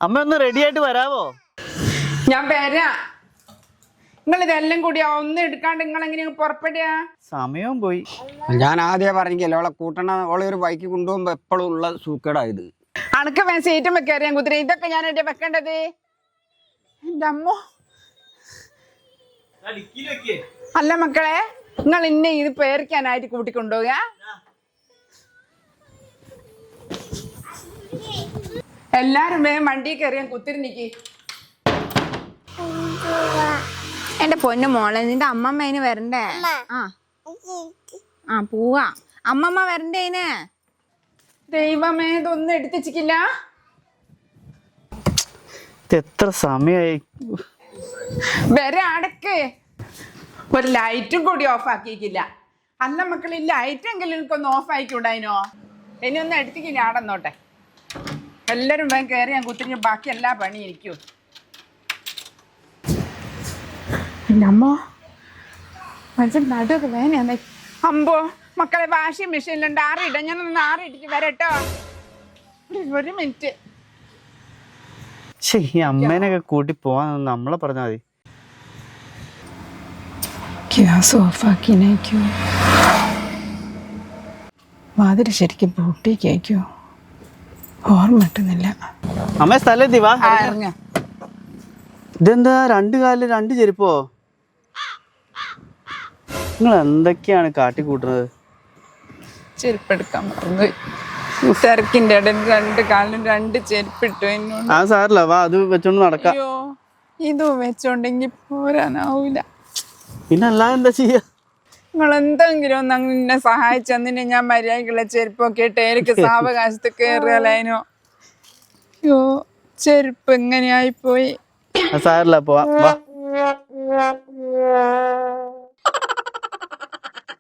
അമ്മ ഒന്ന് റെഡി ആയിട്ട് വരാവോ? ഞാൻ വരാ. നിങ്ങൾ ഇതെല്ലാം കൂടി ഒന്നും എടുക്കാണ്ട് നിങ്ങൾ എങ്ങനെയാ പുറപ്പെടുക? സമയവും പോയി. ഞാൻ ആദ്യം പറഞ്ഞല്ലോ അവളെ കൂട്ടണ ഓളെ ഒരു ബൈക്ക് കൊണ്ടുപോകുമ്പോ എപ്പോഴും ഉള്ള സൂക്കേടായത്. അണക്ക് വേണം സീറ്റും വെക്കറിയാൻ കുതിര. ഇതൊക്കെ ഞാൻ എവിടെ വെക്കേണ്ടത്? എന്റെ അമ്മോ. അല്ല മക്കളെ, നിങ്ങൾ ഇന്നെ ഇത് പേരിക്കാനായിട്ട് കൂട്ടിക്കൊണ്ടുപോകുക. എല്ലാരും വേഗം വണ്ടി കയറിയാൻ കുത്തിരിനിക്ക്. എന്റെ പൊന്നു മോളെ, നിന്റെ അമ്മമ്മ അതിന് വരണ്ടേ? ആ പോവാ. അമ്മമ്മ വരണ്ടേന്. ദൈവമേ, ഇതൊന്നും എടുത്തിച്ചിക്കില്ല. എത്ര സമയായി. വരെ അടക്ക്. ഒരു ലൈറ്റും കൂടി ഓഫ് ആക്കിയിട്ടില്ല. അല്ല മക്കളെ, ഈ ലൈറ്റെങ്കിലും എനിക്കൊന്ന് ഓഫ് ആയിക്കൂടായിനോ? ഇനി ഒന്ന് എടുത്തിക്കില്ല, ആടന്നോട്ടെ. എല്ലാരും വേഗം കയറി ഞാൻ കുത്തിരിഞ്ഞ് ബാക്കി എല്ലാ പണി ഇരിക്കൂ. എൻ്റെ അമ്മോ, മനസ്സിൽ നടുവൊക്കെ വേനയാ. അമ്പോ മക്കളെ, വാഷിംഗ് മെഷീനിലുണ്ട്, ആറിയിടാം. ഞാനൊന്ന് ആറിയിട്ടിട്ട് വരട്ടോ. ഒരു മിനിറ്റ്. ഈ അമ്മേനൊക്കെ കൂട്ടി പോവാൻ നമ്മളെ പറഞ്ഞാൽ മതി. ഗ്യാസ് ഓഫാക്കിനേക്കോ? വാതിൽ ശരിക്കും പൂട്ടിക്കോ? ഓർമ്മ കിട്ടുന്നില്ല. അമ്മ സ്ഥലം വാ. ഇറങ്ങ. ഇതെന്താ രണ്ട് കാലില് രണ്ട് ചെരുപ്പോ? നിങ്ങൾ എന്തൊക്കെയാണ് കാട്ടിക്കൂട്ടുന്നത്? ചെരുപ്പെടുക്കാൻ മറന്നു. തിരക്കിന്റെ ഇടയിൽ രണ്ട് കാലിലും രണ്ട് ചെരുപ്പിട്ടു എന്നോട്. ആ സാറില്ല, വാ, അത് വെച്ചോണ്ട് നടക്കാം. അയ്യോ, ഇത് വെച്ചോണ്ടെങ്കി പോരാനാവൂല. പിന്നെ അല്ലാതെ എന്താ ചെയ്യാ? നിങ്ങൾ എന്തെങ്കിലും ഒന്ന് എന്നെ സഹായിച്ചെന്നിനെ ഞാൻ മര്യാദക്കുള്ള ചെരുപ്പൊക്കെ ഇട്ട് എനിക്ക് സാവകാശത്ത് കയറിയാലോ. അയ്യോ, ചെരുപ്പ് എങ്ങനെയായിപ്പോയി. സാറില്ല, പോവാ.